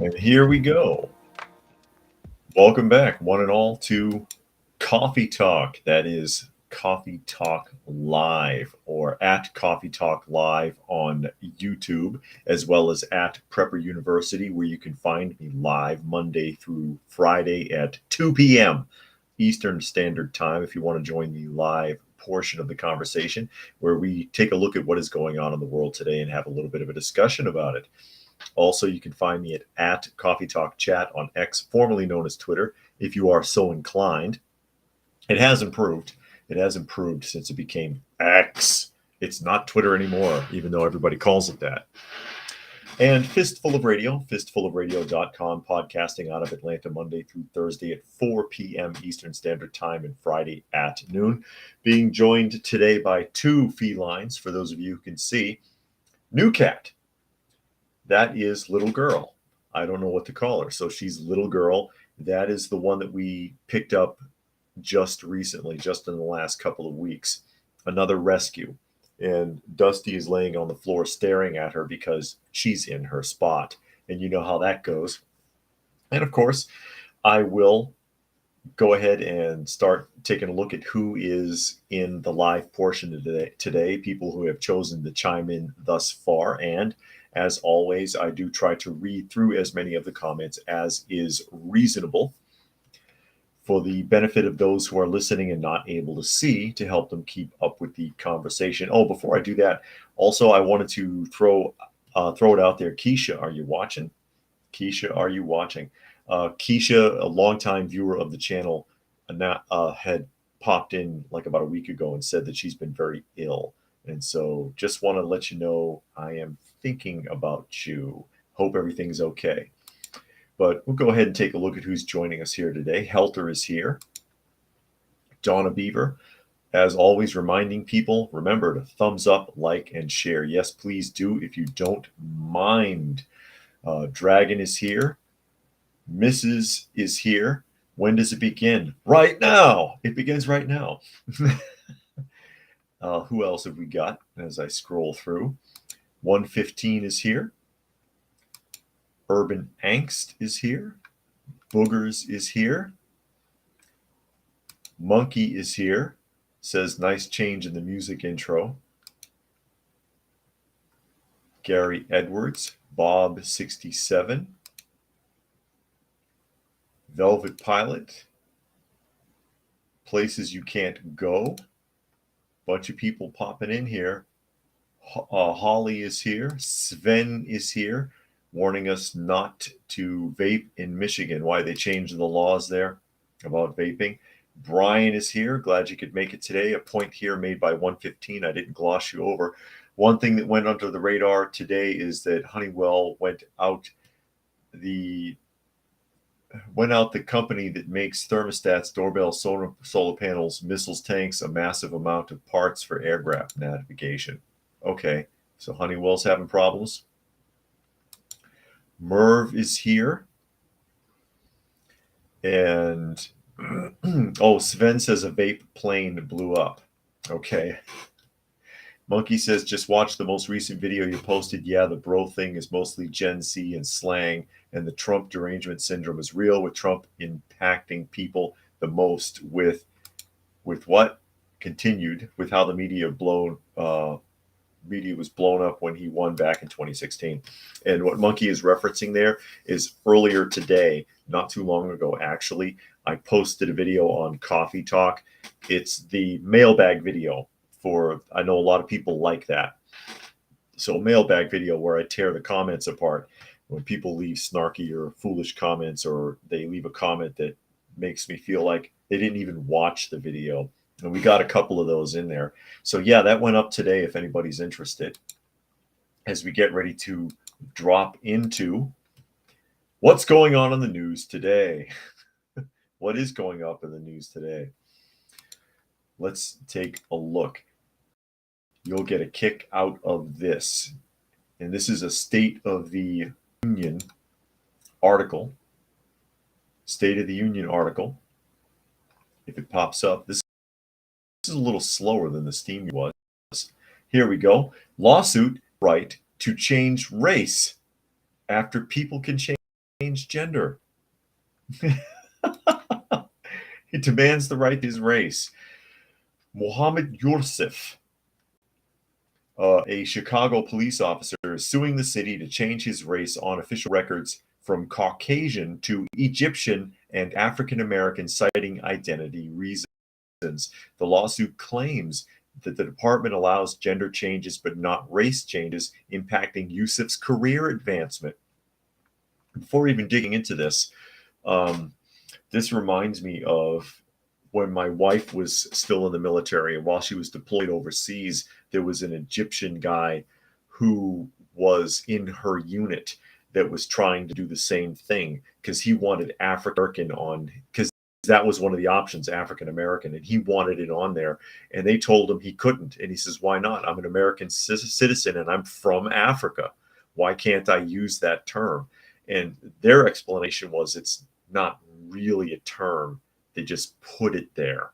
And here we go. Welcome back, one and all, to Coffee Talk. That is Coffee Talk Live, or at Coffee Talk Live on YouTube, as well as at Prepper University, where you can find me live Monday through Friday at 2 p.m. Eastern Standard Time if you want to join the live portion of the conversation, where we take a look at what is going on in the world today and have a little bit of a discussion about it. Also, you can find me at Coffee Talk Chat on X, formerly known as Twitter, if you are so inclined. It has improved. It has improved since it became X. It's not Twitter anymore, even though everybody calls it that. And Fistful of Radio, fistfulofradio.com, podcasting out of Atlanta Monday through Thursday at 4 p.m. Eastern Standard Time and Friday at noon. Being joined today by two felines, for those of you who can see. New cat. That is Little Girl. I don't know what to call her. So she's Little Girl. That is the one that we picked up just recently, just in the last couple of weeks. Another rescue. And Dusty is laying on the floor staring at her because she's in her spot. And you know how that goes. And of course, I will go ahead and start taking a look at who is in the live portion of today, people who have chosen to chime in thus far. And as always, I do try to read through as many of the comments as is reasonable for the benefit of those who are listening and not able to see, to help them keep up with the conversation. Oh, before I do that, also I wanted to throw it out there. Keisha, are you watching? Keisha, are you watching? Keisha, a longtime viewer of the channel, had popped in like about a week ago and said that she's been very ill. And so just want to let you know I am thinking about you. Hope everything's okay. But we'll go ahead and take a look at who's joining us here today. Helter is here. Donna Beaver, as always, reminding people, remember to thumbs up, like, and share. Yes, please do if you don't mind. Dragon is here. Mrs. is here. When does it begin? Right now. It begins right now. Who else have we got as I scroll through? 115 is here. Urban Angst is here. Boogers is here. Monkey is here. Says nice change in the music intro. Gary Edwards. Bob 67. Velvet Pilot. Places you can't go. Bunch of people popping in here. Holly is here. Sven is here, warning us not to vape in Michigan. Why they changed the laws there about vaping. Brian is here. Glad you could make it today. A point here made by 115. I didn't gloss you over. One thing that went under the radar today is that Honeywell went out the company that makes thermostats, doorbells, solar panels, missiles, tanks, a massive amount of parts for aircraft navigation. Okay, so Honeywell's having problems. Merv is here. And, oh, Sven says a vape plane blew up. Okay. Monkey says, just watch the most recent video you posted. Yeah, the bro thing is mostly Gen Z and slang, and the Trump derangement syndrome is real, with Trump impacting people the most with what? Continued with how the media was blown up when he won back in 2016. And what Monkey is referencing there is earlier today, not too long ago, actually, I posted a video on Coffee Talk. It's the mailbag video. I know a lot of people like that. So mailbag video where I tear the comments apart when people leave snarky or foolish comments, or they leave a comment that makes me feel like they didn't even watch the video. And we got a couple of those in there. So yeah, that went up today if anybody's interested, as we get ready to drop into what's going on in the news today. What is going up in the news today? Let's take a look. You'll get a kick out of this. And this is a State of the Union article. State of the Union article. If it pops up, this is a little slower than the Steam was. Here we go. Lawsuit right to change race after people can change change gender. He demands the right to his race. Mohammed Youssef, a Chicago police officer, is suing the city to change his race on official records from Caucasian to Egyptian and African American, citing identity reasons. The lawsuit claims that the department allows gender changes but not race changes, impacting Youssef's career advancement. Before even digging into this, this reminds me of when my wife was still in the military, and while she was deployed overseas, there was an Egyptian guy who was in her unit that was trying to do the same thing because he wanted African on, because that was one of the options, African American, and he wanted it on there. And they told him he couldn't. And he says, why not? I'm an American citizen and I'm from Africa. Why can't I use that term? And their explanation was it's not really a term. They just put it there.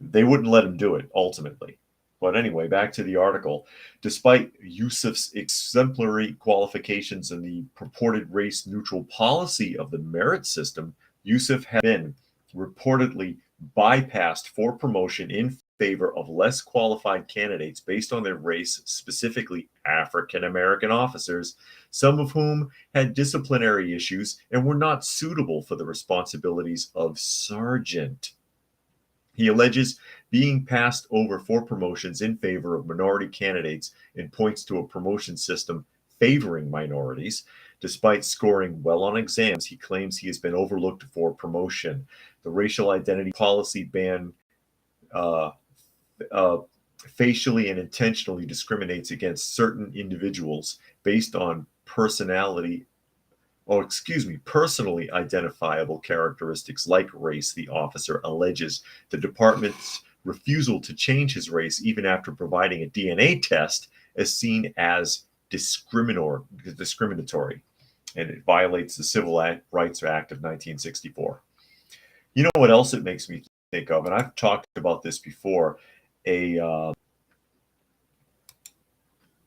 They wouldn't let him do it ultimately. But anyway, back to the article. Despite Youssef's exemplary qualifications and the purported race-neutral policy of the merit system, Youssef had been reportedly bypassed for promotion in favor of less qualified candidates based on their race, specifically African American officers, some of whom had disciplinary issues and were not suitable for the responsibilities of sergeant. He alleges being passed over for promotions in favor of minority candidates and points to a promotion system favoring minorities. Despite scoring well on exams, he claims he has been overlooked for promotion. The racial identity policy ban facially and intentionally discriminates against certain individuals based on personally identifiable characteristics like race, the officer alleges. The department's refusal to change his race, even after providing a DNA test, is seen as discriminatory, and it violates the Civil Rights Act of 1964. You know what else it makes me think of, and I've talked about this before, an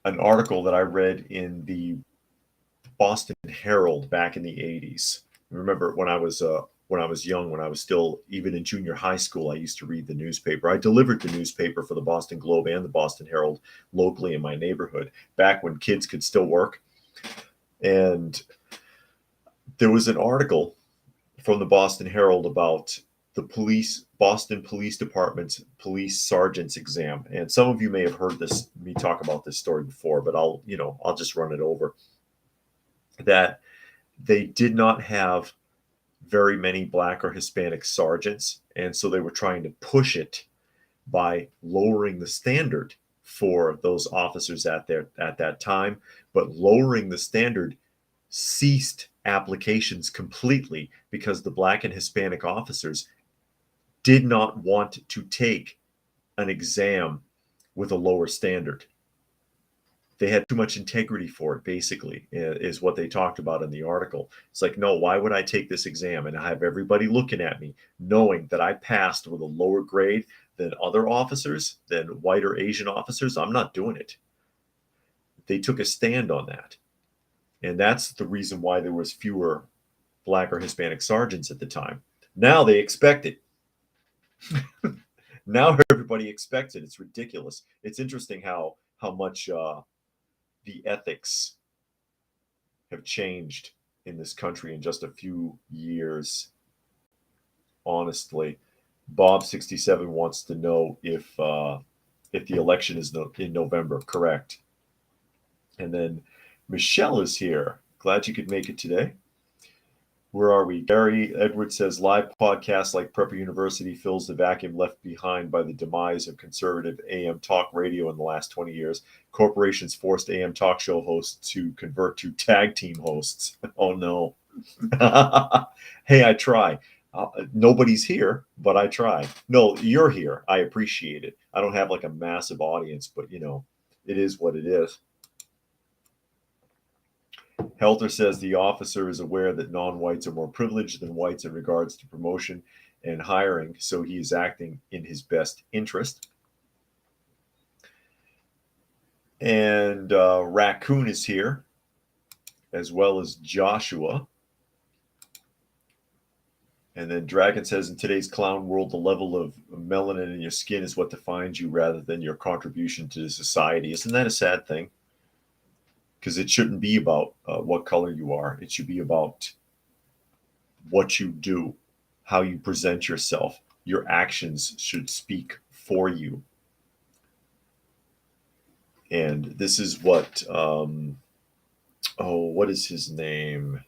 article that I read in the Boston Herald back in the 80s. I remember when I was young, when I was still even in junior high school, I used to read the newspaper. I delivered the newspaper for the Boston Globe and the Boston Herald locally in my neighborhood, back when kids could still work. And there was an article from the Boston Herald about the Boston Police Department's police sergeant's exam. And some of you may have heard me talk about this story before, but I'll just run it over. That they did not have very many Black or Hispanic sergeants, and so they were trying to push it by lowering the standard for those officers at that time. But lowering the standard ceased applications completely because the Black and Hispanic officers did not want to take an exam with a lower standard. They had too much integrity for it, basically, is what they talked about in the article. It's like, no, why would I take this exam and have everybody looking at me knowing that I passed with a lower grade than other officers, than white or Asian officers? I'm not doing it. They took a stand on that. And that's the reason why there was fewer Black or Hispanic sergeants at the time. Now they expect it. Now everybody expects it. It's ridiculous. It's interesting how much the ethics have changed in this country in just a few years. Honestly, Bob67 wants to know if the election is in November. Correct. And then Michelle is here. Glad you could make it today. Where are we? Gary Edwards says live podcasts like Prepper University fills the vacuum left behind by the demise of conservative AM talk radio in the last 20 years. Corporations forced AM talk show hosts to convert to tag team hosts. Oh, no. Hey, I try. Nobody's here, but I try. No, you're here. I appreciate it. I don't have like a massive audience, but it is what it is. Helter says the officer is aware that non-whites are more privileged than whites in regards to promotion and hiring, so he is acting in his best interest. And Raccoon is here, as well as Joshua. And then Dragon says, in today's clown world, the level of melanin in your skin is what defines you rather than your contribution to society. Isn't that a sad thing? Because it shouldn't be about what color you are. It should be about what you do, how you present yourself. Your actions should speak for you. And this is what, what is his name?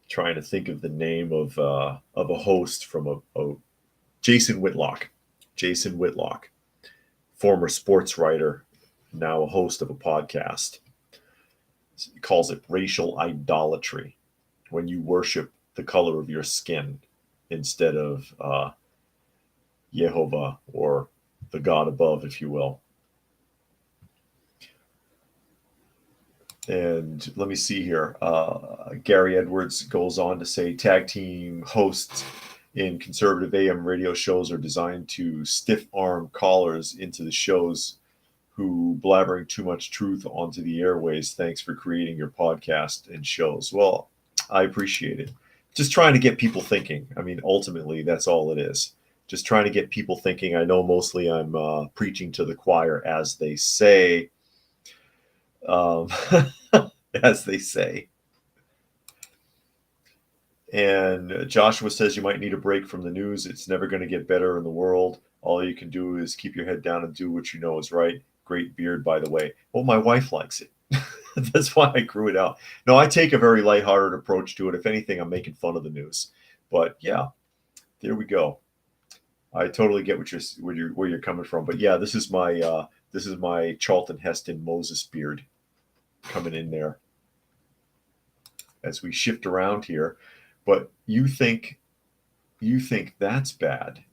Trying to think of the name of a host from a Jason Whitlock. Jason Whitlock, former sports writer, now a host of a podcast. He calls it racial idolatry, when you worship the color of your skin instead of Yehovah, or the God above, if you will. And let me see here. Gary Edwards goes on to say, tag team hosts in conservative AM radio shows are designed to stiff arm callers into the shows who blabbering too much truth onto the airways. Thanks for creating your podcast and shows. Well, I appreciate it. Just trying to get people thinking. I mean, ultimately, that's all it is. Just trying to get people thinking. I know mostly I'm preaching to the choir, as they say. As they say. And Joshua says, you might need a break from the news. It's never going to get better in the world. All you can do is keep your head down and do what you know is right. Great beard, by the way. Well, my wife likes it. That's why I grew it out. No, I take a very lighthearted approach to it. If anything, I'm making fun of the news. But yeah, there we go. I totally get where you're coming from. But yeah, this is my Charlton Heston Moses beard coming in there as we shift around here. But you think that's bad.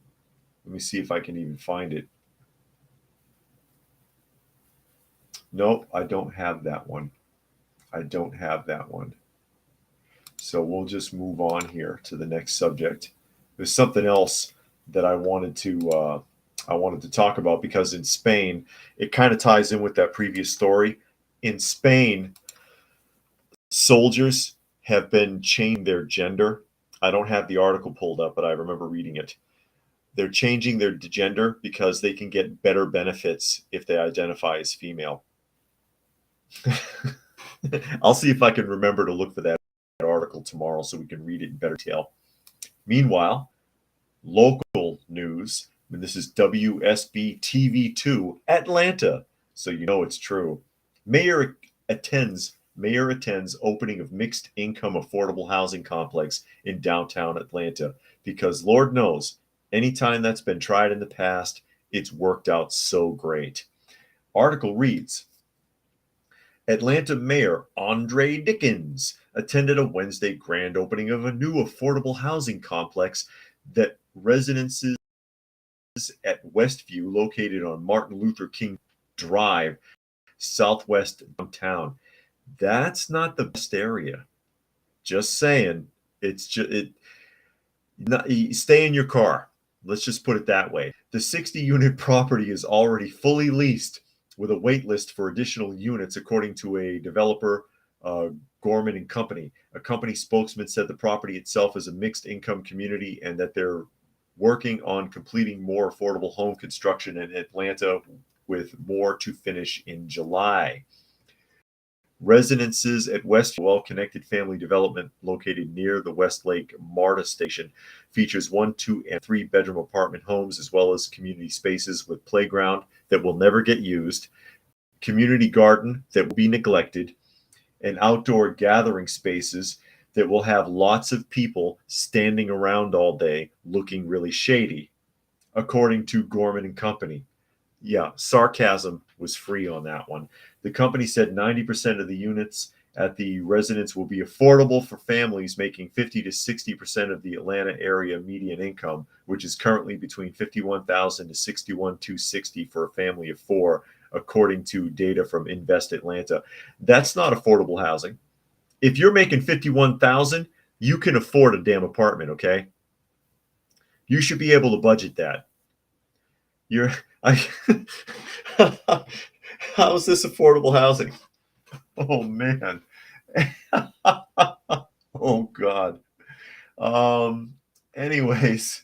Let me see if I can even find it. Nope, I don't have that one. I don't have that one. So we'll just move on here to the next subject. There's something else that I wanted to talk about, because in Spain, it kind of ties in with that previous story. In Spain, soldiers have been changing their gender. I don't have the article pulled up, but I remember reading it. They're changing their gender because they can get better benefits if they identify as female. I'll see if I can remember to look for that article tomorrow so we can read it in better detail. Meanwhile, local news, and this is WSB TV2 Atlanta, so you know it's true. Mayor attends opening of mixed income affordable housing complex in downtown Atlanta, because Lord knows, anytime that's been tried in the past, it's worked out so great. Article reads, Atlanta Mayor Andre Dickens attended a Wednesday grand opening of a new affordable housing complex that residences at Westview, located on Martin Luther King Drive, southwest downtown. That's not the best area. Just saying. Stay in your car. Let's just put it that way. The 60-unit property is already fully leased, with a wait list for additional units, according to a developer, Gorman and Company. A company spokesman said the property itself is a mixed income community and that they're working on completing more affordable home construction in Atlanta, with more to finish in July. Residences at West, well-connected family development located near the Westlake MARTA station, features 1, 2, and 3-bedroom apartment homes, as well as community spaces with playground that will never get used, community garden that will be neglected, and outdoor gathering spaces that will have lots of people standing around all day looking really shady, according to Gorman and Company. Yeah, sarcasm was free on that one. The company said 90% of the units at the residence will be affordable for families making 50 to 60% of the Atlanta area median income, which is currently between $51,000 to $61,260 for a family of 4, according to data from Invest Atlanta. That's not affordable housing. If you're making $51,000, you can afford a damn apartment, okay? You should be able to budget that. How is this affordable housing? Oh man. Oh God. Anyways,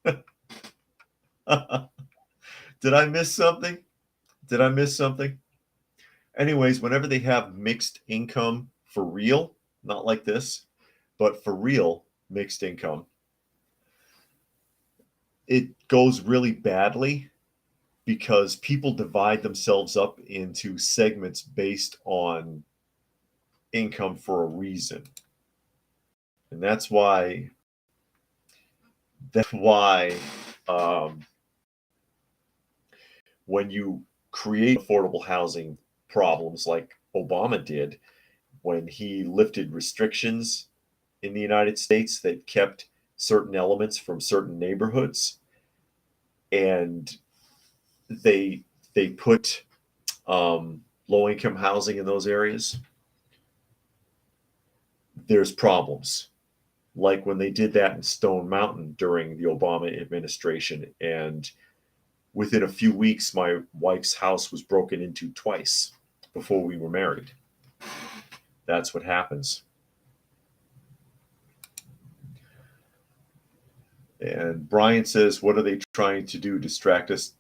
did I miss something? Did I miss something? Anyways, whenever they have mixed income for real, not like this, but for real mixed income, it goes really badly because people divide themselves up into segments based on income for a reason. And that's why when you create affordable housing problems like Obama did when he lifted restrictions in the United States that kept certain elements from certain neighborhoods, and they put low income housing in those areas, there's problems. Like when they did that in Stone Mountain during the Obama administration, and within a few weeks, my wife's house was broken into twice before we were married. That's what happens. And Brian says, what are they trying to do? Distract us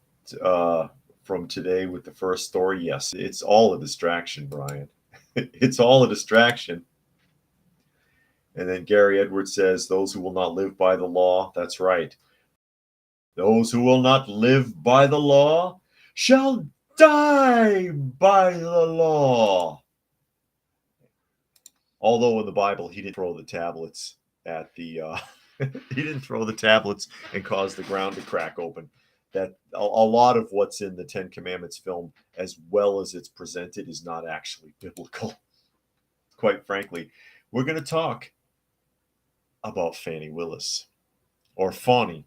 from today with the first story? Yes, it's all a distraction, Brian. It's all a distraction. And then Gary Edwards says, those who will not live by the law. That's right. Those who will not live by the law shall die by the law. Although in the Bible, he didn't throw the tablets at the he didn't throw the tablets and cause the ground to crack open. That a lot of what's in the Ten Commandments film, as well as it's presented, is not actually biblical. Quite frankly, we're going to talk about Fanny Willis, or Fanny.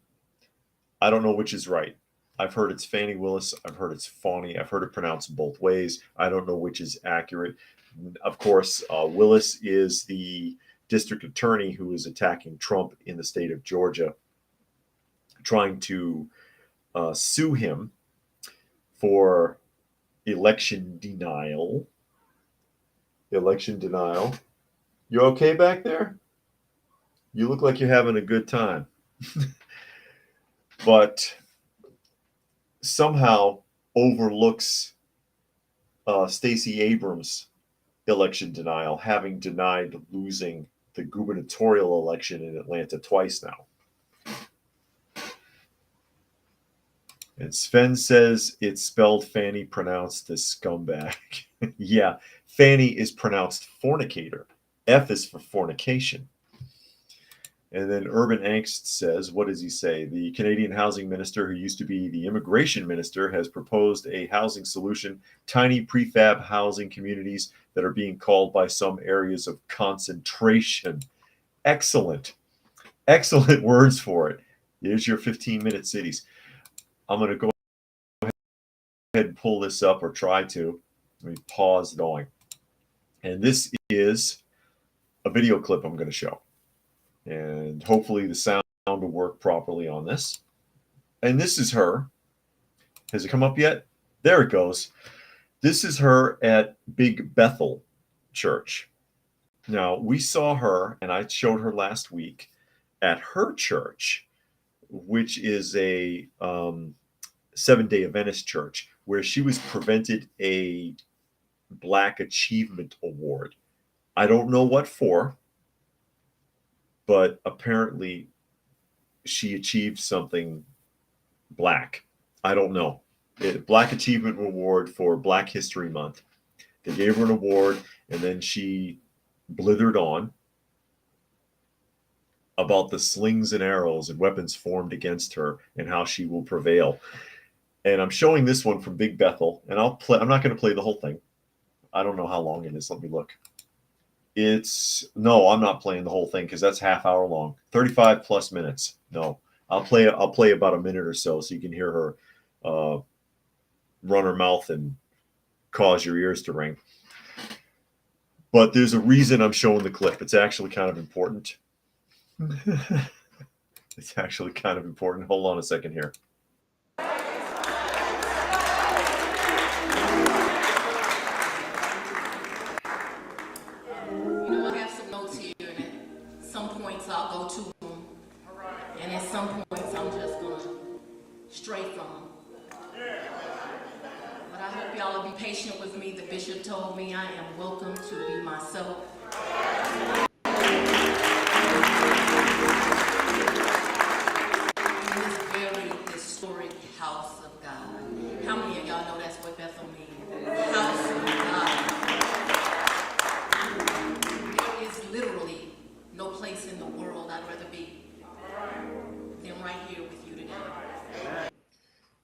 I don't know which is right. I've heard it's Fanny Willis. I've heard it's Fanny. I've heard it pronounced both ways. I don't know which is accurate. Of course, Willis is the district attorney who is attacking Trump in the state of Georgia, trying to sue him for election denial. Election denial. You okay back there? You look like you're having a good time. But somehow overlooks Stacey Abrams' election denial, having denied losing the gubernatorial election in Atlanta twice now. And Sven says it's spelled Fanny, pronounced as scumbag. Yeah, Fanny is pronounced fornicator. F is for fornication. And then Urban Angst says, what does he say? The Canadian housing minister, who used to be the immigration minister, has proposed a housing solution, tiny prefab housing communities that are being called by some areas of concentration. Excellent. Excellent words for it. Here's your 15-minute cities. I'm going to go ahead and pull this up, or try to. Let me pause going. And this is a video clip I'm going to show. And hopefully the sound will work properly on this. And this is her. Has it come up yet? There it goes. This is her at Big Bethel Church. Now, we saw her, and I showed her last week, at her church, which is a Seventh-day Adventist church, where she was presented a Black Achievement Award. I don't know what for, but apparently she achieved something black. I don't know. Black Achievement Award for Black History Month. They gave her an award, and then she blithered on about the slings and arrows and weapons formed against her and how she will prevail. And I'm showing this one from Big Bethel, and I'm not going to play the whole thing. I don't know how long it is. Let me look. No, I'm not playing the whole thing because that's half hour long, 35 plus minutes. No, I'll play about a minute or so you can hear her run her mouth and cause your ears to ring. But there's a reason I'm showing the clip. It's actually kind of important. It's actually kind of important. Hold on a second here. I have some notes here, and at some points I'll go to them. some points I'm just gonna stray from them. But I hope y'all will be patient with me. The bishop told me I am welcome to be myself. In this very historic house of God. How many of y'all know that's what Bethel means? House of God. There is literally no place in the world I'd rather be than right here with you today.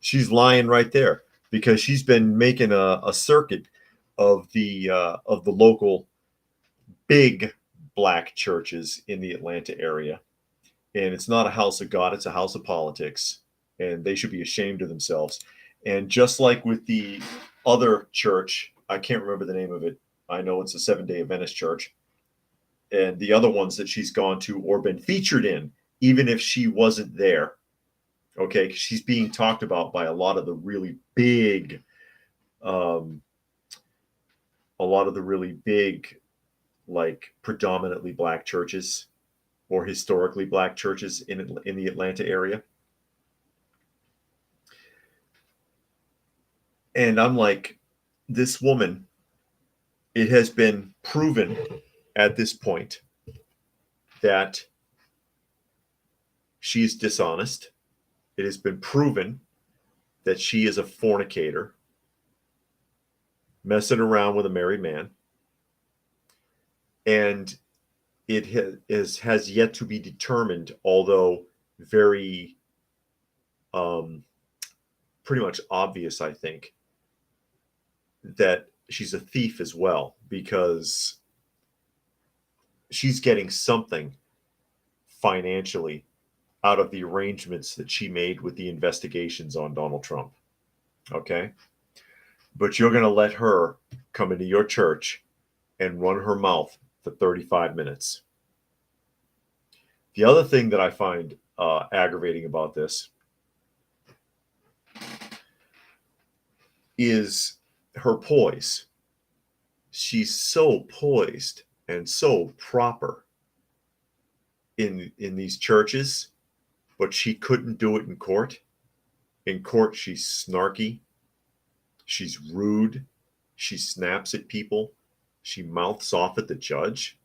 She's lying right there, because she's been making a circuit of the local big black churches in the Atlanta area. And it's not a house of God, it's a house of politics. And they should be ashamed of themselves. And just like with the other church, I can't remember the name of it. I know it's a Seventh-day Adventist church. And the other ones that she's gone to or been featured in, even if she wasn't there. Okay, she's being talked about by a lot of the really big, like predominantly black churches or historically black churches in the Atlanta area. And I'm like, this woman, it has been proven at this point that she's dishonest. It has been proven that she is a fornicator, messing around with a married man. And it has yet to be determined, although very pretty much obvious, I think, that she's a thief as well, because she's getting something financially out of the arrangements that she made with the investigations on Donald Trump. Okay? But you're going to let her come into your church and run her mouth for 35 minutes. The other thing that I find aggravating about this is her poise. She's so poised and so proper in these churches, but she couldn't do it in court. In court, she's snarky. She's rude. She snaps at people. She mouths off at the judge.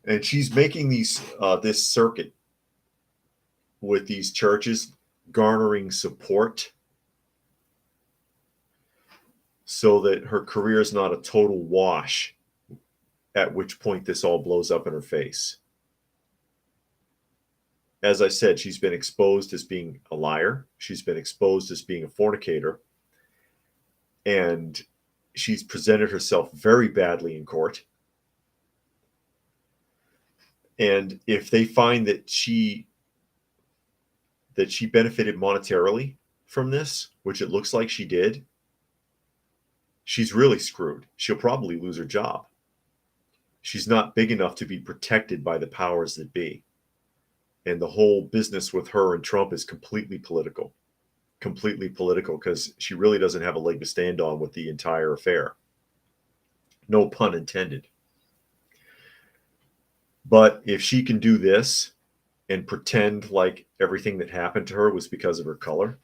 And she's making this circuit with these churches, garnering support so that her career is not a total wash, at which point this all blows up in her face. As I said, she's been exposed as being a liar. She's been exposed as being a fornicator. And she's presented herself very badly in court. And if they find that she benefited monetarily from this, which it looks like she did, she's really screwed. She'll probably lose her job. She's not big enough to be protected by the powers that be. And the whole business with her and Trump is completely political, because she really doesn't have a leg to stand on with the entire affair. No pun intended. But if she can do this and pretend like everything that happened to her was because of her color,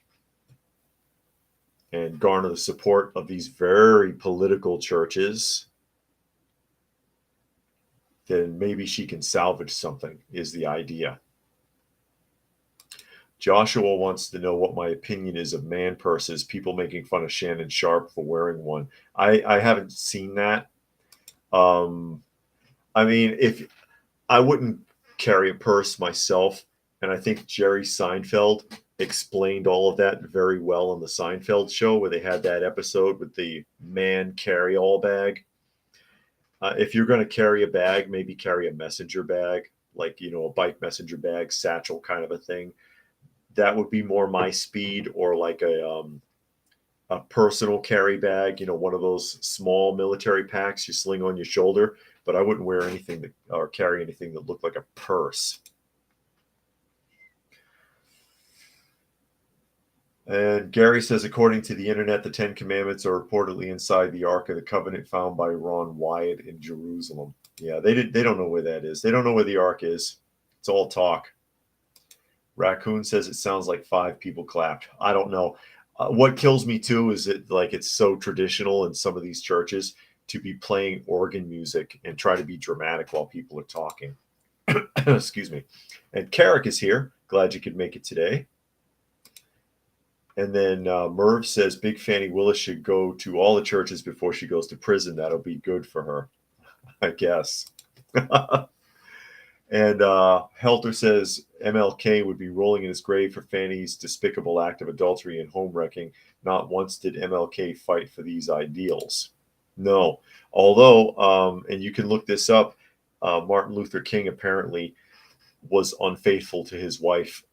and garner the support of these very political churches, then maybe she can salvage something, is the idea. Joshua wants to know what my opinion is of man purses, people making fun of Shannon Sharp for wearing one. I haven't seen that. I mean, if I wouldn't carry a purse myself, and I think Jerry Seinfeld explained all of that very well on the Seinfeld show, where they had that episode with the man carry-all bag. If you're going to carry a bag, maybe carry a messenger bag, like, a bike messenger bag, satchel kind of a thing. That would be more my speed, or like a personal carry bag, one of those small military packs you sling on your shoulder. But I wouldn't wear anything or carry anything that looked like a purse. And Gary says, according to the internet, the 10 Commandments are reportedly inside the Ark of the Covenant found by Ron Wyatt in Jerusalem. Yeah, they don't know where that is. They don't know where the Ark is. It's all talk. Raccoon says it sounds like 5 people clapped. I don't know. What kills me too is that like it's so traditional in some of these churches to be playing organ music and try to be dramatic while people are talking. Excuse me. And Carrick is here. Glad you could make it today. And then Merv says Big Fanny Willis should go to all the churches before she goes to prison. That'll be good for her, I guess. And Helter says MLK would be rolling in his grave for Fanny's despicable act of adultery and home wrecking. Not once did MLK fight for these ideals. No. Although, and you can look this up, Martin Luther King apparently was unfaithful to his wife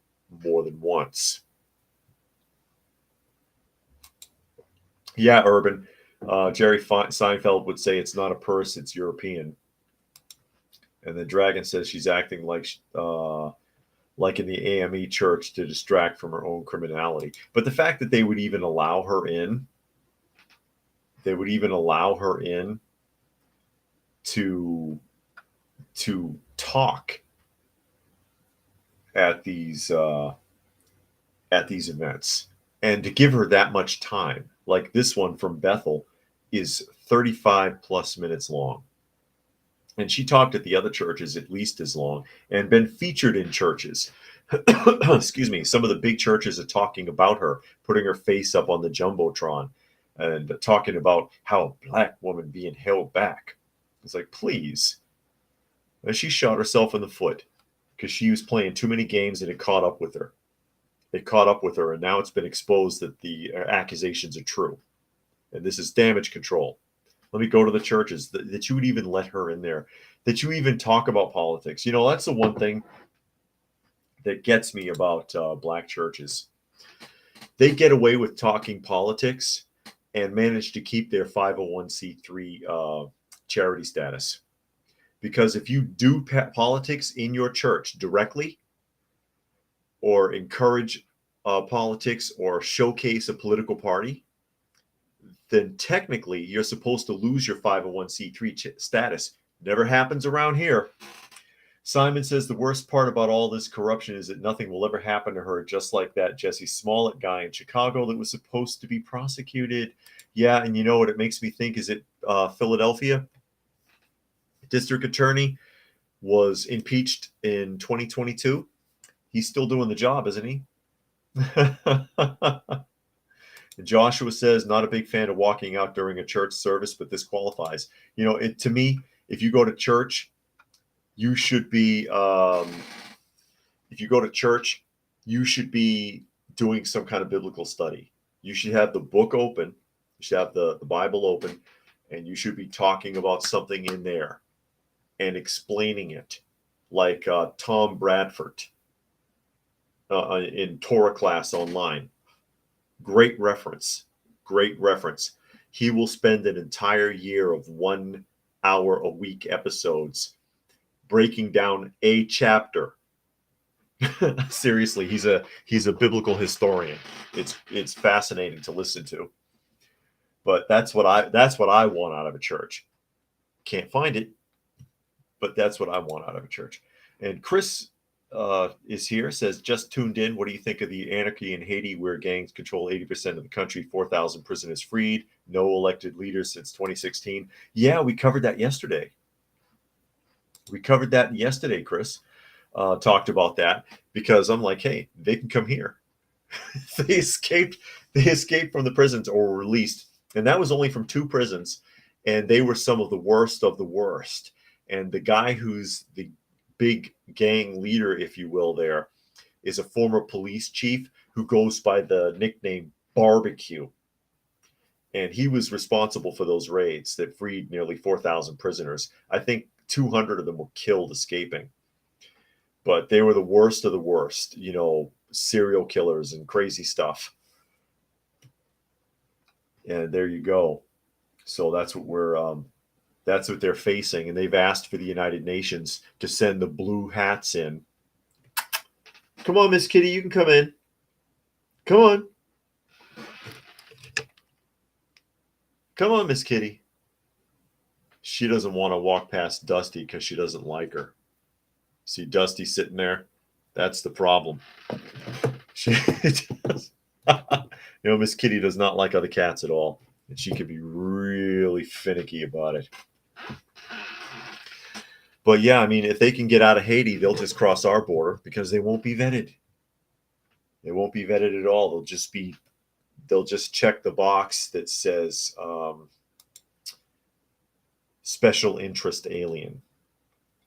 more than once. Yeah, Urban. Jerry Seinfeld would say it's not a purse, it's European. And the Dragon says she's acting like in the AME church to distract from her own criminality. But the fact that they would even allow her in, to talk at these events, and to give her that much time, like this one from Bethel is 35 plus minutes long. And she talked at the other churches at least as long and been featured in churches. Excuse me. Some of the big churches are talking about her, putting her face up on the Jumbotron and talking about how a black woman being held back. It's like, please. And she shot herself in the foot because she was playing too many games and it caught up with her. And now it's been exposed that the accusations are true. And this is damage control. Let me go to the churches, that you would even let her in there, that you even talk about politics. You know, that's the one thing that gets me about black churches. They get away with talking politics and manage to keep their 501c3 charity status. Because if you do politics in your church directly, or encourage politics or showcase a political party, then technically you're supposed to lose your 501c3 status. Never happens around here. Simon says the worst part about all this corruption is that nothing will ever happen to her, just like that Jesse Smollett guy in Chicago that was supposed to be prosecuted. Yeah, and you know what it makes me think? Is it Philadelphia? District attorney was impeached in 2022. He's still doing the job, isn't he? Joshua says, not a big fan of walking out during a church service, but this qualifies. You know, to me, if you go to church, you should be, doing some kind of biblical study. You should have the book open. You should have the Bible open, and you should be talking about something in there and explaining it, like Tom Bradford in Torah class online. Great reference. He will spend an entire year of 1 hour a week episodes breaking down a chapter. Seriously, he's a biblical historian. It's fascinating to listen to. But that's what I want out of a church. Can't find it, but that's what I want out of a church. And Chris is here, says, just tuned in. What do you think of the anarchy in Haiti where gangs control 80% of the country, 4,000 prisoners freed, no elected leaders since 2016? Yeah, we covered that yesterday. Chris. Talked about that because I'm like, hey, they can come here. They escaped from the prisons or were released. And that was only from 2 prisons. And they were some of the worst of the worst. And the guy who's the big gang leader, if you will, there is a former police chief who goes by the nickname Barbecue. And he was responsible for those raids that freed nearly 4,000 prisoners. I think 200 of them were killed escaping. But they were the worst of the worst, you know, serial killers and crazy stuff. And there you go. So that's what they're facing. And they've asked for the United Nations to send the blue hats in. Come on, Miss Kitty, you can come in. Come on. Come on, Miss Kitty. She doesn't want to walk past Dusty because she doesn't like her. See Dusty sitting there? That's the problem. She does. Miss Kitty does not like other cats at all, and she can be really finicky about it. But yeah, I mean, if they can get out of Haiti, they'll just cross our border because they won't be vetted. They won't be vetted at all. They'll just check the box that says special interest alien.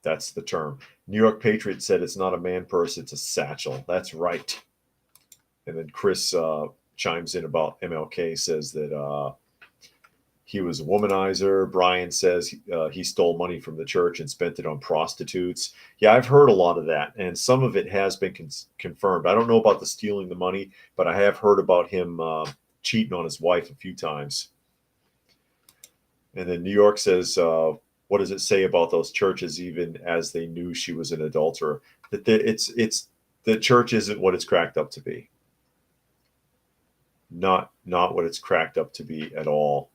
That's the term. New York Patriot said it's not a man purse, it's a satchel. That's right. And then Chris chimes in about MLK, says that he was a womanizer. Brian says he stole money from the church and spent it on prostitutes. Yeah, I've heard a lot of that, and some of it has been confirmed. I don't know about the stealing the money, but I have heard about him cheating on his wife a few times. And then New York says, what does it say about those churches, even as they knew she was an adulterer? That the church isn't what it's cracked up to be. Not what it's cracked up to be at all.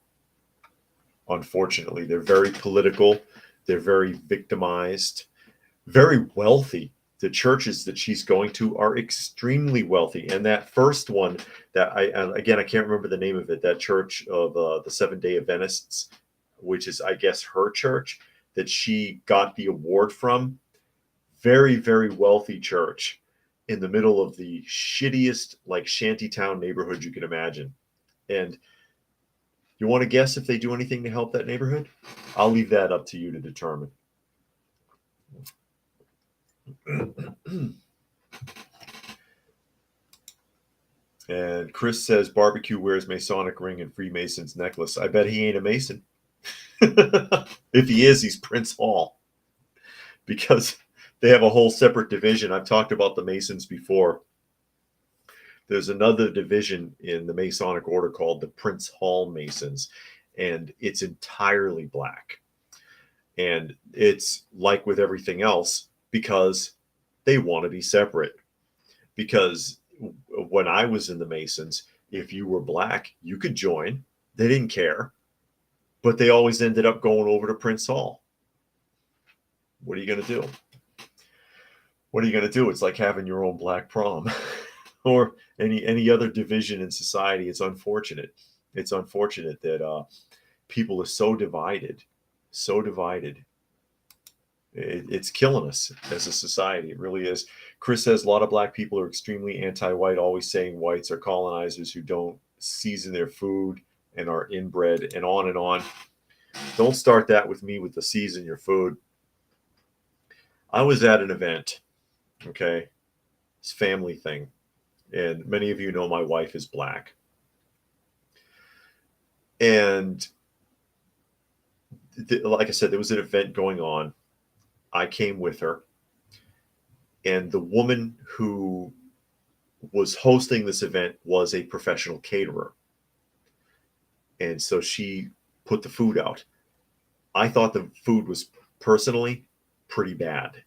Unfortunately, they're very political. They're very victimized, very wealthy. The churches that she's going to are extremely wealthy. And that first one that I can't remember the name of it, that church of the Seventh-day Adventists, which is, I guess, her church that she got the award from. Very, very wealthy church in the middle of the shittiest, like, shantytown neighborhood you can imagine. And you want to guess if they do anything to help that neighborhood? I'll leave that up to you to determine. And Chris says barbecue wears Masonic ring and Freemason's necklace. I bet he ain't a Mason. If he is, he's Prince Hall. Because they have a whole separate division. I've talked about the Masons before. There's another division in the Masonic order called the Prince Hall Masons, and it's entirely black. And it's like with everything else, because they want to be separate. Because when I was in the Masons, if you were black, you could join. They didn't care. But they always ended up going over to Prince Hall. What are you going to do? What are you going to do? It's like having your own black prom. Or any other division in society. It's unfortunate. It's unfortunate that people are so divided. It's killing us as a society. It really is. Chris says a lot of black people are extremely anti-white, always saying whites are colonizers who don't season their food and are inbred, and on and on. Don't start that with me with the season your food. I was at an event, okay? It's a family thing. And many of you know my wife is black. And like I said, there was an event going on. I came with her. And the woman who was hosting this event was a professional caterer. And so she put the food out. I thought the food was personally pretty bad.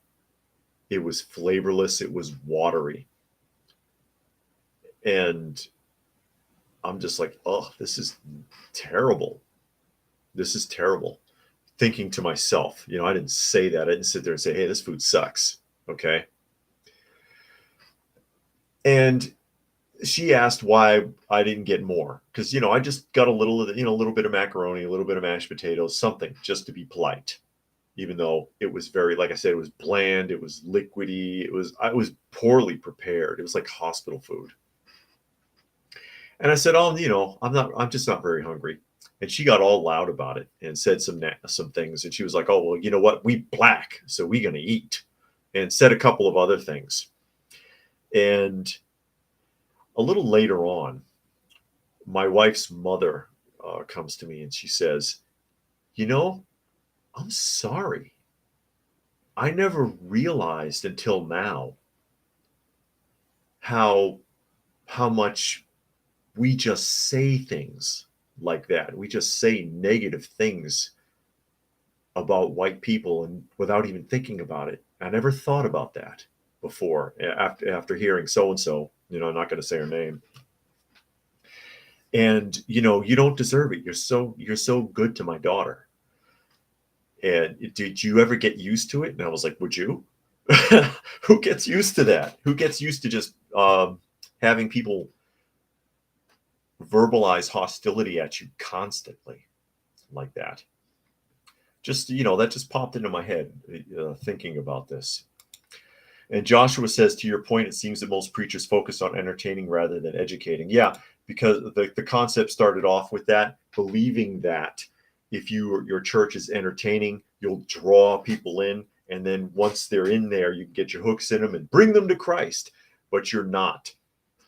It was flavorless. It was watery. And I'm just like, oh, this is terrible. This is terrible. Thinking to myself, I didn't say that. I didn't sit there and say, hey, this food sucks. Okay. And she asked why I didn't get more. Because, I just got a little bit of macaroni, a little bit of mashed potatoes, something just to be polite. Even though it was very, like I said, it was bland. It was liquidy. I was poorly prepared. It was like hospital food. And I said, oh, I'm just not very hungry. And she got all loud about it and said some things. And she was like, oh, well, you know what? We black, so we going to eat. And said a couple of other things. And a little later on, my wife's mother comes to me and she says, I'm sorry. I never realized until now how much we just say things like that. We just say negative things about white people and without even thinking about it. I never thought about that before after hearing so-and-so, I'm not going to say her name. And, you don't deserve it. You're so good to my daughter. And did you ever get used to it? And I was like, would you? Who gets used to that? Who gets used to just having people verbalize hostility at you constantly like that? Just, that just popped into my head thinking about this. And Joshua says, to your point, it seems that most preachers focus on entertaining rather than educating. Yeah, because the concept started off with that, believing that if your church is entertaining, you'll draw people in. And then once they're in there, you can get your hooks in them and bring them to Christ. But you're not.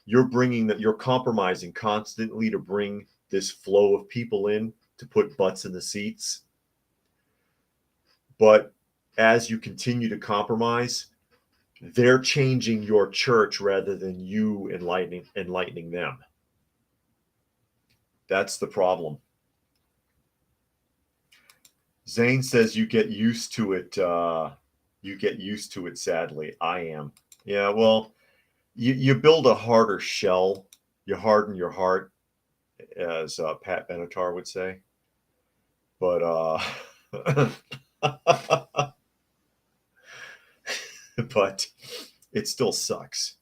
You're compromising constantly to bring this flow of people in, to put butts in the seats. But as you continue to compromise, they're changing your church rather than you enlightening them. That's the problem. Zane says you get used to it. You get used to it, sadly. I am. Yeah, well, you build a harder shell. You harden your heart, as Pat Benatar would say. But but it still sucks,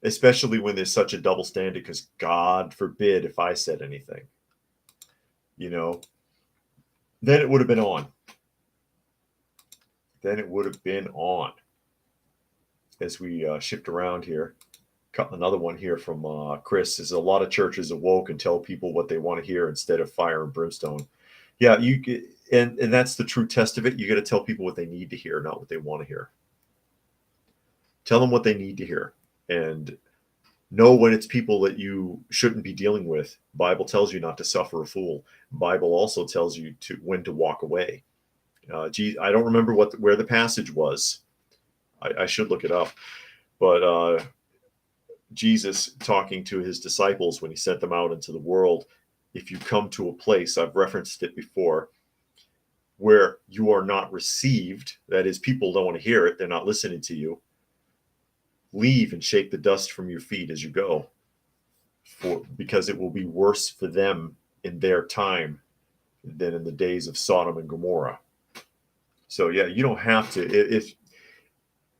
especially when there's such a double standard, because God forbid if I said anything, then it would have been on. As we shift around here, another one here from Chris is, a lot of churches awoke and tell people what they want to hear instead of fire and brimstone. Yeah, and that's the true test of it. You got to tell people what they need to hear, not what they want to hear. Tell them what they need to hear, and know when it's people that you shouldn't be dealing with. Bible tells you not to suffer a fool. Bible also tells you when to walk away. I don't remember where the passage was. I should look it up. But Jesus talking to his disciples when he sent them out into the world, if you come to a place, I've referenced it before, where you are not received, that is, people don't want to hear it, they're not listening to you, leave and shake the dust from your feet as you go, because it will be worse for them in their time than in the days of Sodom and Gomorrah. So yeah, you don't have to.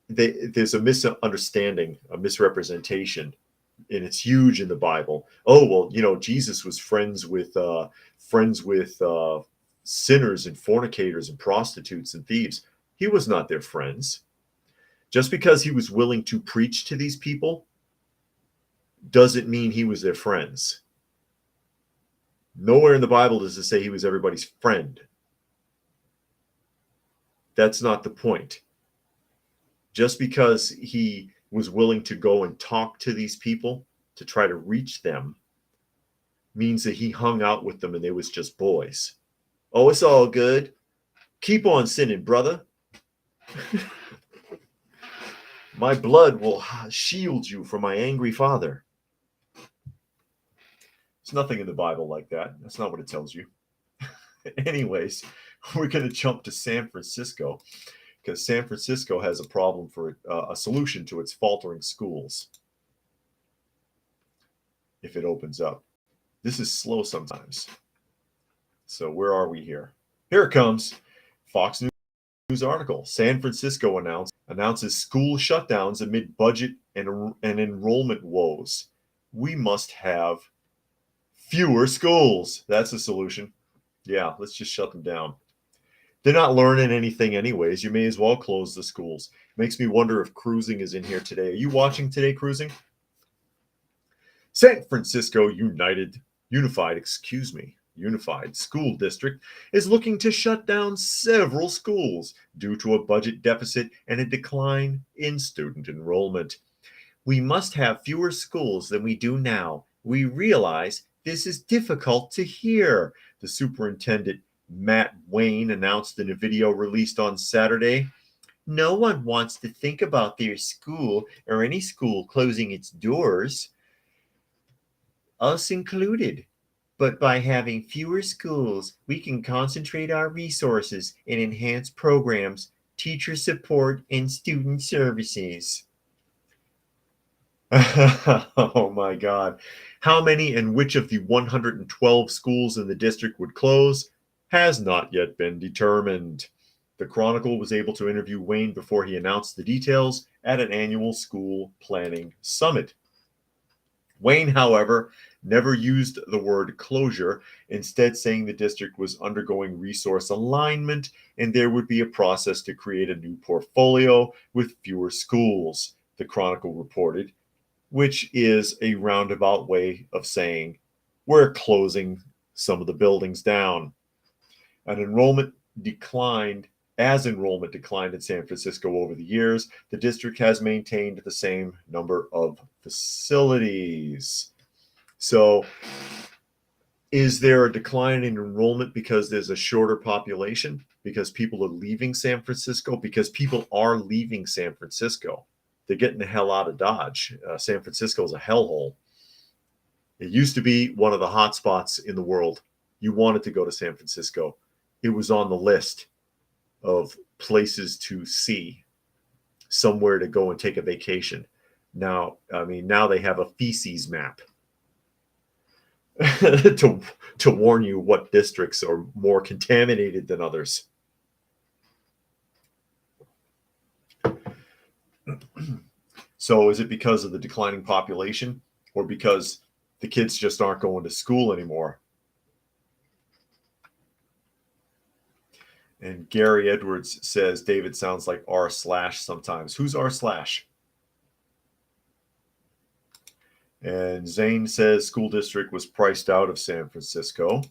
There's a misunderstanding, a misrepresentation, and it's huge in the Bible. Oh, well, Jesus was friends with sinners and fornicators and prostitutes and thieves. He was not their friends. Just because he was willing to preach to these people doesn't mean he was their friends. Nowhere in the Bible does it say he was everybody's friend. That's not the point. Just because he was willing to go and talk to these people to try to reach them means that he hung out with them and they was just boys. Oh, it's all good. Keep on sinning, brother. My blood will shield you from my angry father. There's nothing in the Bible like that. That's not what it tells you. Anyways, we're going to jump to San Francisco, because San Francisco has a problem for a solution to its faltering schools. If it opens up. This is slow sometimes. So where are we here? Here it comes. Fox News article. San Francisco announces school shutdowns amid budget and enrollment woes. We must have fewer schools. That's the solution. Yeah, let's just shut them down. They're not learning anything anyways. You may as well close the schools. Makes me wonder if Cruising is in here today. Are you watching today, Cruising? San Francisco Unified School District is looking to shut down several schools due to a budget deficit and a decline in student enrollment. We must have fewer schools than we do now. We realize this is difficult to hear, the superintendent, Matt Wayne, announced in a video released on Saturday. No one wants to think about their school or any school closing its doors, us included. But by having fewer schools, we can concentrate our resources and enhance programs, teacher support, and student services. Oh my God. How many and which of the 112 schools in the district would close has not yet been determined. The Chronicle was able to interview Wayne before he announced the details at an annual school planning summit. Wayne, however, never used the word closure, instead saying the district was undergoing resource alignment and there would be a process to create a new portfolio with fewer schools, the Chronicle reported, which is a roundabout way of saying we're closing some of the buildings down. As enrollment declined in San Francisco over the years, the district has maintained the same number of facilities. So, is there a decline in enrollment because there's a shorter population? Because people are leaving San Francisco? Because people are leaving San Francisco. They're getting the hell out of Dodge. San Francisco is a hellhole. It used to be one of the hot spots in the world. You wanted to go to San Francisco. It was on the list of places to see, somewhere to go and take a vacation. Now they have a feces map to warn you what districts are more contaminated than others. So is it because of the declining population or because the kids just aren't going to school anymore? And Gary Edwards says, David sounds like R/ sometimes. Who's R/? And Zane says school district was priced out of San Francisco.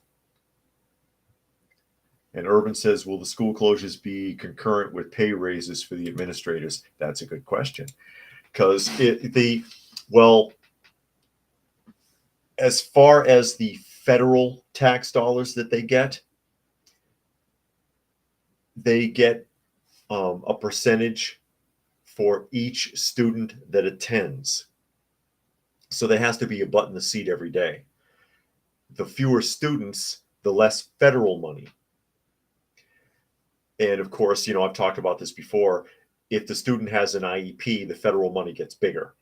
And Urban says, will the school closures be concurrent with pay raises for the administrators? That's a good question. Because as far as the federal tax dollars that they get a percentage for each student that attends. So there has to be a butt in the seat every day. The fewer students, the less federal money. And of course, I've talked about this before. If the student has an IEP, the federal money gets bigger.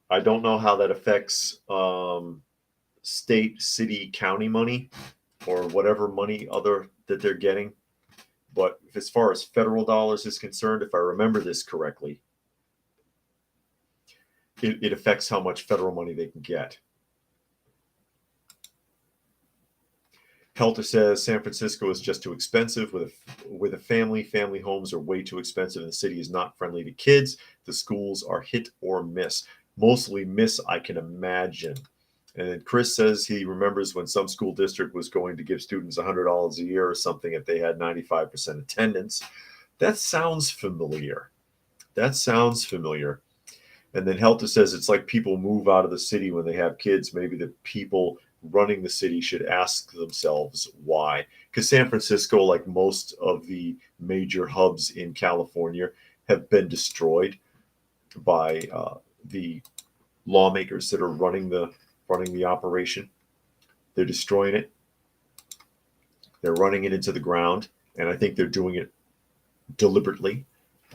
I don't know how that affects state, city, county money or whatever money other that they're getting. But as far as federal dollars is concerned, if I remember this correctly, it affects how much federal money they can get. Helter says San Francisco is just too expensive with a family. Family homes are way too expensive, and the city is not friendly to kids. The schools are hit or miss. Mostly miss, I can imagine. And then Chris says he remembers when some school district was going to give students $100 a year or something if they had 95% attendance. That sounds familiar. And then Helter says it's like people move out of the city when they have kids. Maybe the people running the city should ask themselves why. Because San Francisco, like most of the major hubs in California, have been destroyed by the lawmakers that are running the operation. They're destroying it. They're running it into the ground, and I think they're doing it deliberately.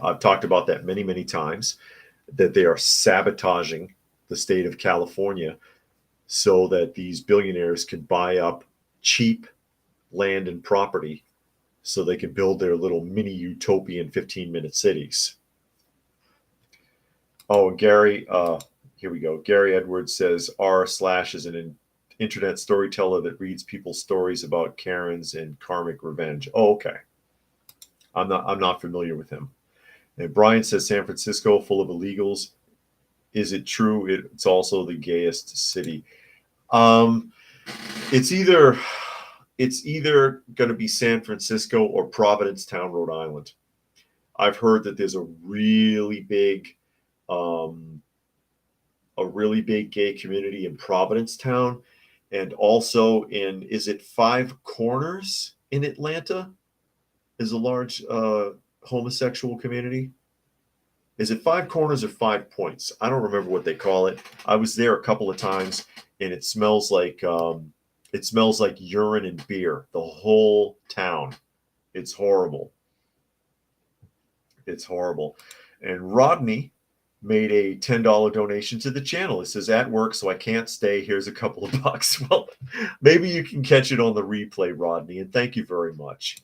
I've talked about that many, many times, that they are sabotaging the state of California so that these billionaires can buy up cheap land and property so they can build their little mini utopian 15-minute cities. Oh, Gary, here we go. Gary Edwards says R/ is an internet storyteller that reads people's stories about Karens and karmic revenge. Oh, okay. I'm not familiar with him. And Brian says San Francisco full of illegals. Is it true? It's also the gayest city. It's either going to be San Francisco or Providencetown, Rhode Island. I've heard that there's a really big gay community in Providencetown, and also is it Five Corners in Atlanta is a large homosexual community. Is it Five Corners or 5 Points? I don't remember what they call it. I was there a couple of times, and it smells like urine and beer. The whole town. It's horrible. And Rodney made a $10 donation to the channel. It says, at work, so I can't stay. Here's a couple of bucks. Well, maybe you can catch it on the replay, Rodney, and thank you very much.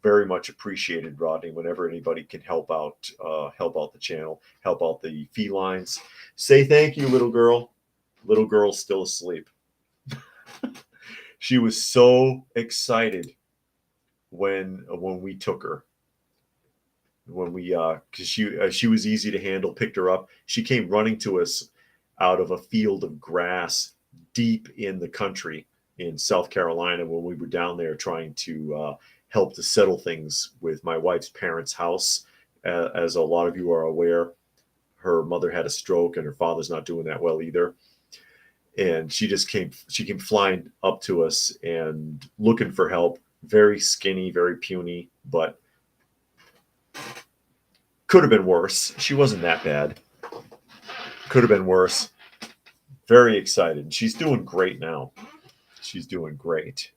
very much appreciated, Rodney, whenever anybody can help out the channel, help out the felines. Say thank you, little girl. Little girl's still asleep. She was so excited when we took her. When we because she was easy to handle, picked her up. She came running to us out of a field of grass deep in the country in South Carolina when we were down there trying to help to settle things with my wife's parents' house. As a lot of you are aware, her mother had a stroke and her father's not doing that well either. And she came flying up to us and looking for help. Very skinny, very puny, but could have been worse. She wasn't that bad. Could have been worse. Very excited. She's doing great now. She's doing great.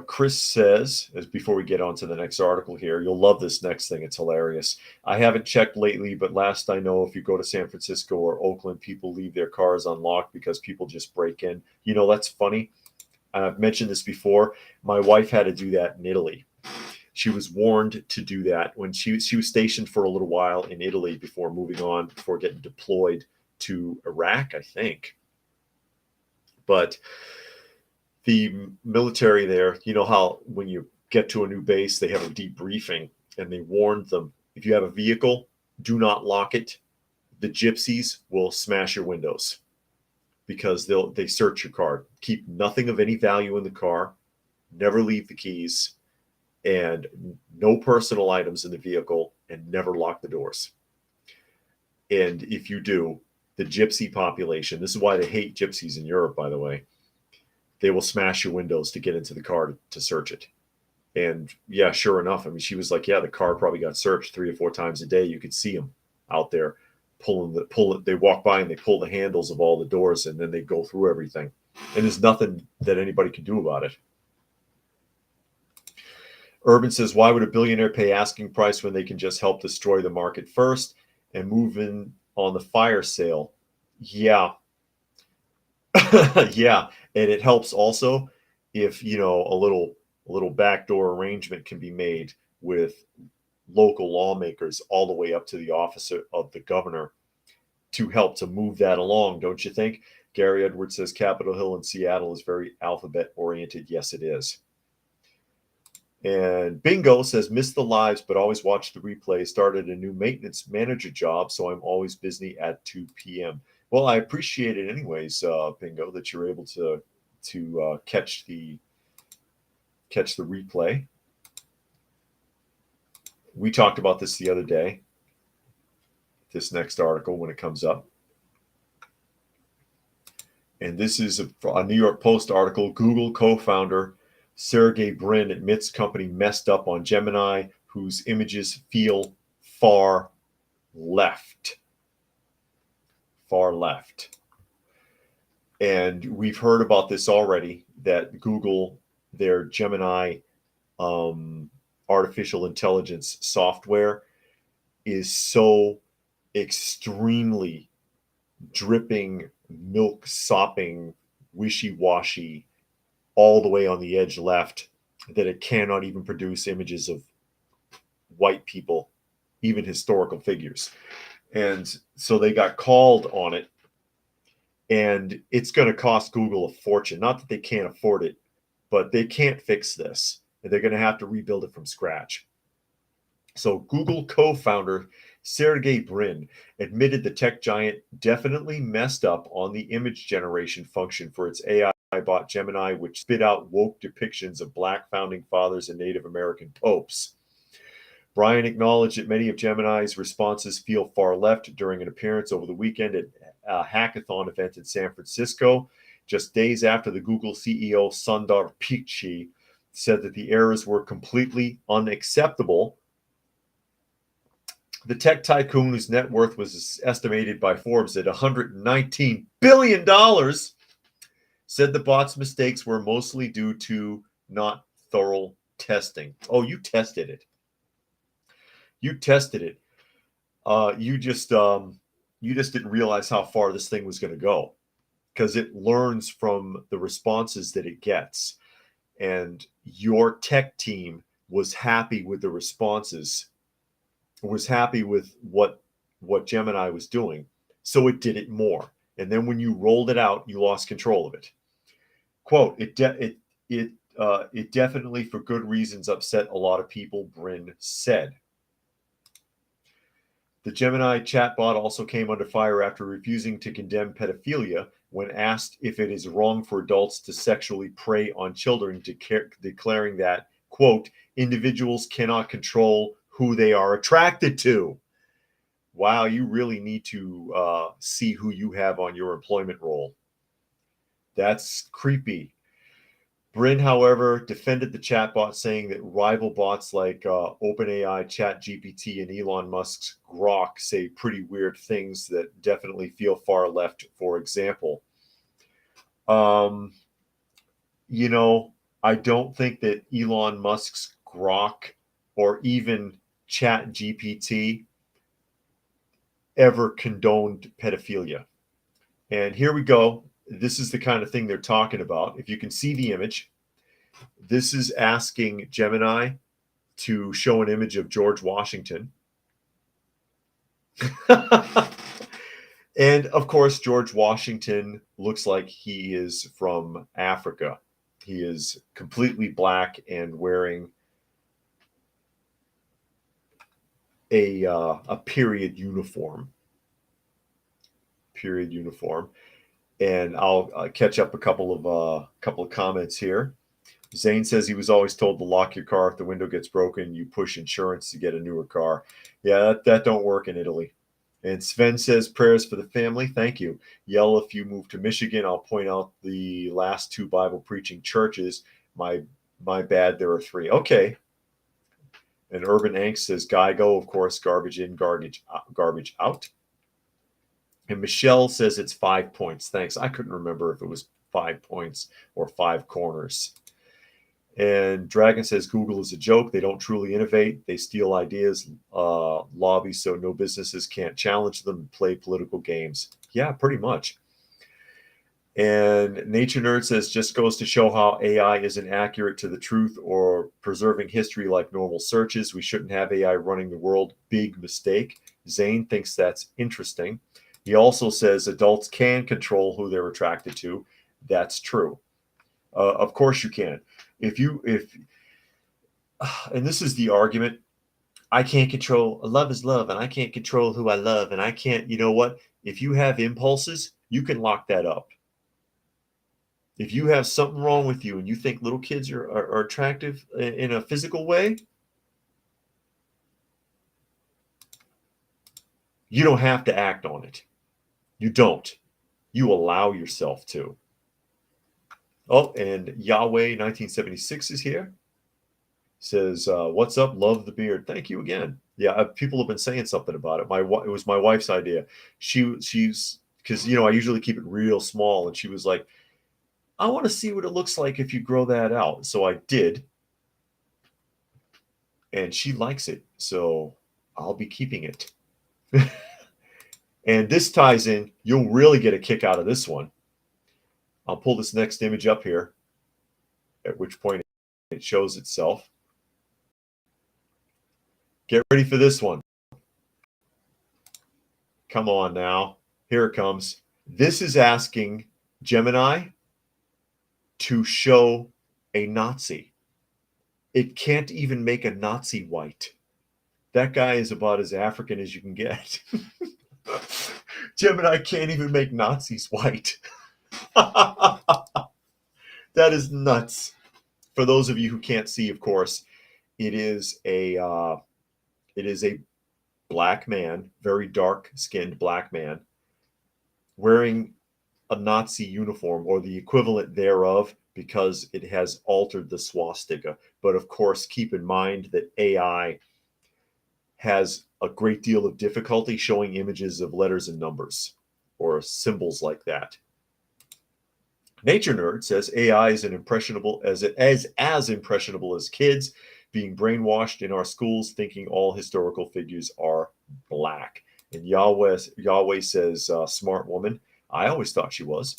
Chris says, as before we get on to the next article here, you'll love this next thing. It's hilarious. I haven't checked lately, but last I know, if you go to San Francisco or Oakland, people leave their cars unlocked because people just break in. You know, that's funny. I've mentioned this before. My wife had to do that in Italy. She was warned to do that when she was stationed for a little while in Italy before moving on, before getting deployed to Iraq, I think. But the military there, you know how when you get to a new base, they have a debriefing and they warned them, if you have a vehicle, do not lock it. The gypsies will smash your windows because they search your car. Keep nothing of any value in the car. Never leave the keys. And no personal items in the vehicle, and never lock the doors. And if you do, the gypsy population, this is why they hate gypsies in Europe, by the way, they will smash your windows to get into the car to search it. And yeah, sure enough, I mean, she was like, yeah, the car probably got searched 3 or 4 times a day. You could see them out there they walk by and they pull the handles of all the doors, and then they go through everything. And there's nothing that anybody can do about it. Urban says, why would a billionaire pay asking price when they can just help destroy the market first and move in on the fire sale? Yeah. Yeah. And it helps also if, you know, a little backdoor arrangement can be made with local lawmakers all the way up to the office of the governor to help to move that along, don't you think? Gary Edwards says Capitol Hill in Seattle is very alphabet oriented. Yes, it is. And Bingo says, miss the lives, but always watch the replay. Started a new maintenance manager job, so I'm always busy at 2 p.m. Well, I appreciate it anyways, Bingo, that you're able to catch the replay. We talked about this the other day, this next article when it comes up. And this is a New York Post article. Google co-founder Sergey Brin admits company messed up on Gemini, whose images feel far left. Far left. And we've heard about this already, that Google, their Gemini artificial intelligence software is so extremely dripping, milk sopping, wishy-washy, all the way on the edge left, that it cannot even produce images of white people, even historical figures. And so they got called on it, and it's going to cost Google a fortune. Not that they can't afford it, but they can't fix this, and they're going to have to rebuild it from scratch. So Google co-founder Sergey Brin admitted the tech giant definitely messed up on the image generation function for its AI bot Gemini, which spit out woke depictions of Black founding fathers and Native American popes. Brian acknowledged that many of Gemini's responses feel far left during an appearance over the weekend at a hackathon event in San Francisco, just days after the Google CEO Sundar Pichai said that the errors were completely unacceptable. The tech tycoon, whose net worth was estimated by Forbes at $119 billion, said the bot's mistakes were mostly due to not thorough testing. Oh, you tested it. You tested it. You just didn't realize how far this thing was going to go, because it learns from the responses that it gets. And your tech team was happy with the responses, was happy with what Gemini was doing, so it did it more. And then when you rolled it out, you lost control of it. Quote, it definitely, for good reasons, upset a lot of people, Brin said. The Gemini chatbot also came under fire after refusing to condemn pedophilia when asked if it is wrong for adults to sexually prey on children, declaring that, quote, individuals cannot control who they are attracted to. Wow, you really need to see who you have on your employment roll. That's creepy. Brin, however, defended the chatbot, saying that rival bots like OpenAI, ChatGPT, and Elon Musk's Grok say pretty weird things that definitely feel far left, for example. You know, I don't think that Elon Musk's Grok or even ChatGPT ever condoned pedophilia. And here we go. This is the kind of thing they're talking about. If you can see the image, this is asking Gemini to show an image of George Washington. And of course, George Washington looks like he is from Africa. He is completely black and wearing a period uniform. Period uniform. And I'll catch up a couple of comments here. Zane says he was always told to lock your car if the window gets broken. You push insurance to get a newer car. Yeah, that don't work in Italy. And Sven says prayers for the family. Thank you. Yell if you move to Michigan. I'll point out the last 2 Bible preaching churches. My bad. There are 3. Okay. And Urban Angst says Geigo, of course, garbage in, garbage out. And Michelle says it's 5 points. Thanks. I couldn't remember if it was 5 points or 5 corners. And Dragon says Google is a joke. They don't truly innovate. They steal ideas, lobby so no businesses can't challenge them and play political games. Yeah, pretty much. And Nature Nerd says just goes to show how AI isn't accurate to the truth or preserving history like normal searches. We shouldn't have AI running the world. Big mistake. Zane thinks that's interesting. He also says adults can control who they're attracted to. That's true. Of course you can. And this is the argument, I can't control, love is love, and I can't control who I love, and I can't, you know what? If you have impulses, you can lock that up. If you have something wrong with you and you think little kids are attractive in a physical way, you don't have to act on it. You don't. You allow yourself to. Oh, and Yahweh 1976 is here. Says, what's up? Love the beard. Thank you again. Yeah, people have been saying something about it. It was my wife's idea. She's because I usually keep it real small, and she was like, I want to see what it looks like if you grow that out. So I did, and she likes it. So I'll be keeping it. And this ties in. You'll really get a kick out of this one. I'll pull this next image up here, at which point it shows itself. Get ready for this one. Come on now. Here it comes. This is asking Gemini to show a Nazi. It can't even make a Nazi white. That guy is about as African as you can get. Gemini can't even make Nazis white. That is nuts. For those of you who can't see, of course, it is a black man, very dark-skinned black man, wearing a Nazi uniform or the equivalent thereof, because it has altered the swastika. But of course, keep in mind that AI has a great deal of difficulty showing images of letters and numbers or symbols like that. Nature Nerd says AI is impressionable as impressionable as kids, being brainwashed in our schools, thinking all historical figures are black. And Yahweh says, smart woman. I always thought she was.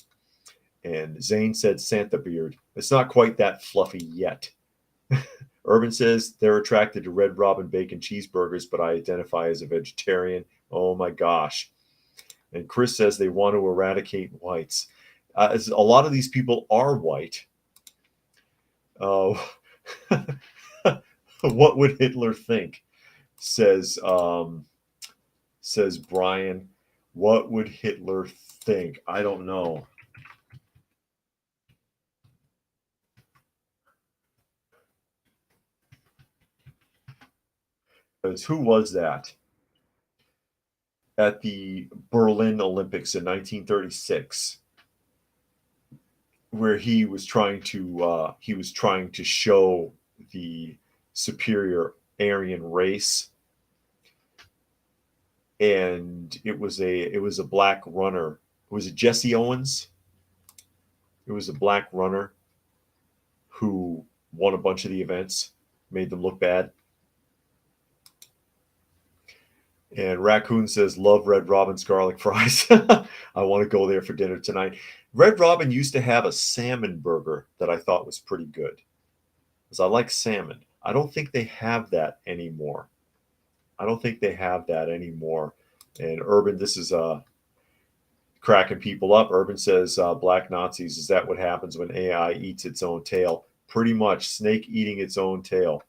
And Zane said Santa beard. It's not quite that fluffy yet. Urban says they're attracted to Red Robin bacon cheeseburgers, but I identify as a vegetarian. Oh my gosh. And Chris says they want to eradicate whites. A lot of these people are white. Uh, what would Hitler think? Says Brian. What would Hitler think? I don't know. Because who was that at the Berlin Olympics in 1936, where he was trying to show the superior Aryan race, and it was a black runner. Was it Jesse Owens? It was a black runner who won a bunch of the events, made them look bad. And Raccoon says, love Red Robin's garlic fries. I want to go there for dinner tonight. Red Robin used to have a salmon burger that I thought was pretty good, because I like salmon. I don't think they have that anymore. And Urban, this is cracking people up. Urban says, black Nazis, is that what happens when AI eats its own tail? Pretty much, snake eating its own tail.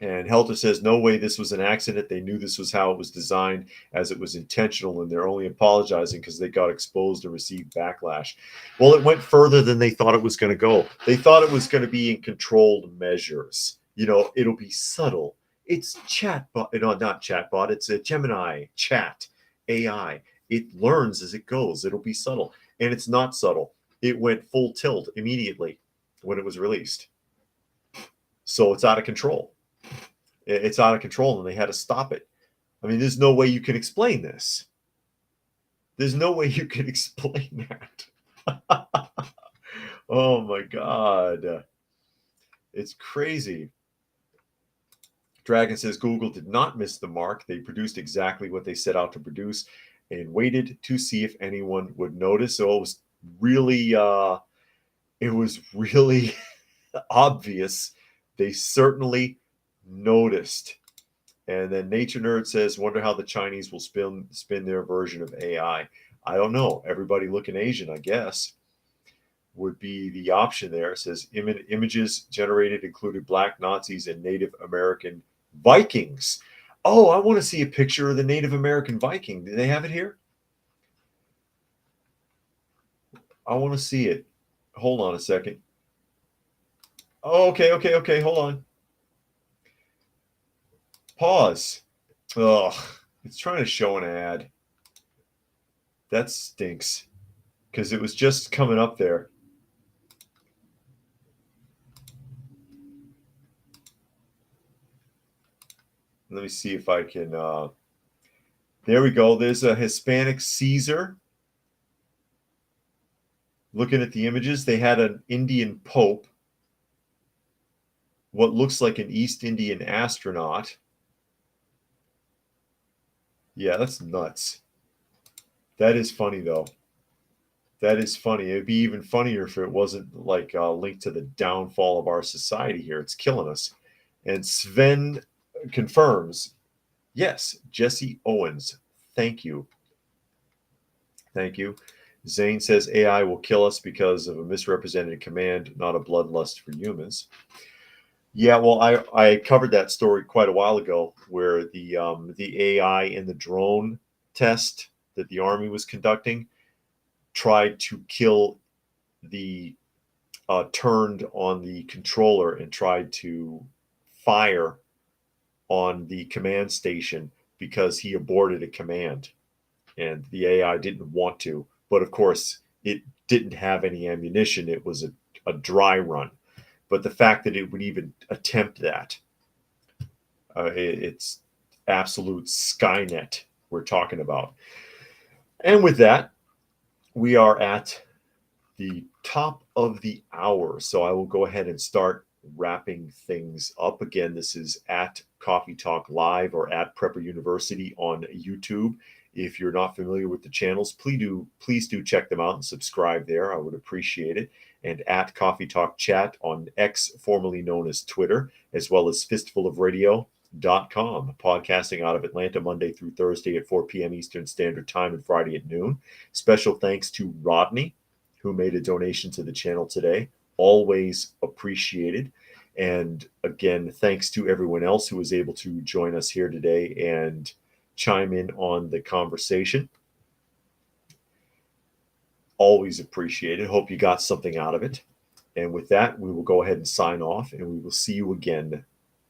And Helter says, no way this was an accident. They knew this was how it was designed, as it was intentional, and they're only apologizing because they got exposed and received backlash. Well, it went further than they thought it was going to go. They thought it was going to be in controlled measures. It'll be subtle. It's chatbot, not chatbot. It's a Gemini chat AI. It learns as it goes. It'll be subtle. And it's not subtle. It went full tilt immediately when it was released. So it's out of control. It's out of control, and they had to stop it. I mean, there's no way you can explain this. There's no way you can explain that. Oh my God. It's crazy. Dragon says Google did not miss the mark. They produced exactly what they set out to produce and waited to see if anyone would notice. So it was really obvious. They certainly noticed. And then Nature Nerd says, wonder how the Chinese will spin their version of AI. I don't know. Everybody looking Asian, I guess, would be the option there. It says images generated included black Nazis and Native American Vikings. Oh, I want to see a picture of the Native American Viking. Do they have it here? I want to see it. Hold on a second. Oh, okay. Hold on. Pause. Ugh, it's trying to show an ad. That stinks, because it was just coming up there. Let me see if I can. There we go. There's a Hispanic Caesar. Looking at the images, they had an Indian Pope, what looks like an East Indian astronaut. Yeah, that's nuts. That is funny, though. That is funny. It'd be even funnier if it wasn't like linked to the downfall of our society here. It's killing us. And Sven confirms, yes, Jesse Owens. Thank you. Zane says AI will kill us because of a misrepresented command, not a bloodlust for humans. Yeah, well, I covered that story quite a while ago, where the AI in the drone test that the Army was conducting tried to kill turned on the controller and tried to fire on the command station because he aborted a command, and the AI didn't want to. But of course, it didn't have any ammunition. It was a dry run. But the fact that it would even attempt that, it's absolute Skynet we're talking about. And with that, we are at the top of the hour. So I will go ahead and start wrapping things up. Again, this is at Coffee Talk Live or at Prepper University on YouTube. If you're not familiar with the channels, please do check them out and subscribe there. I would appreciate it. and at Coffee Talk Chat on X, formerly known as Twitter, as well as fistfulofradio.com, podcasting out of Atlanta Monday through Thursday at 4 p.m. Eastern Standard Time and Friday at noon. Special thanks to Rodney, who made a donation to the channel today. Always appreciated. And again, thanks to everyone else who was able to join us here today and chime in on the conversation. Always appreciated. Hope you got something out of it. And with that, we will go ahead and sign off, and we will see you again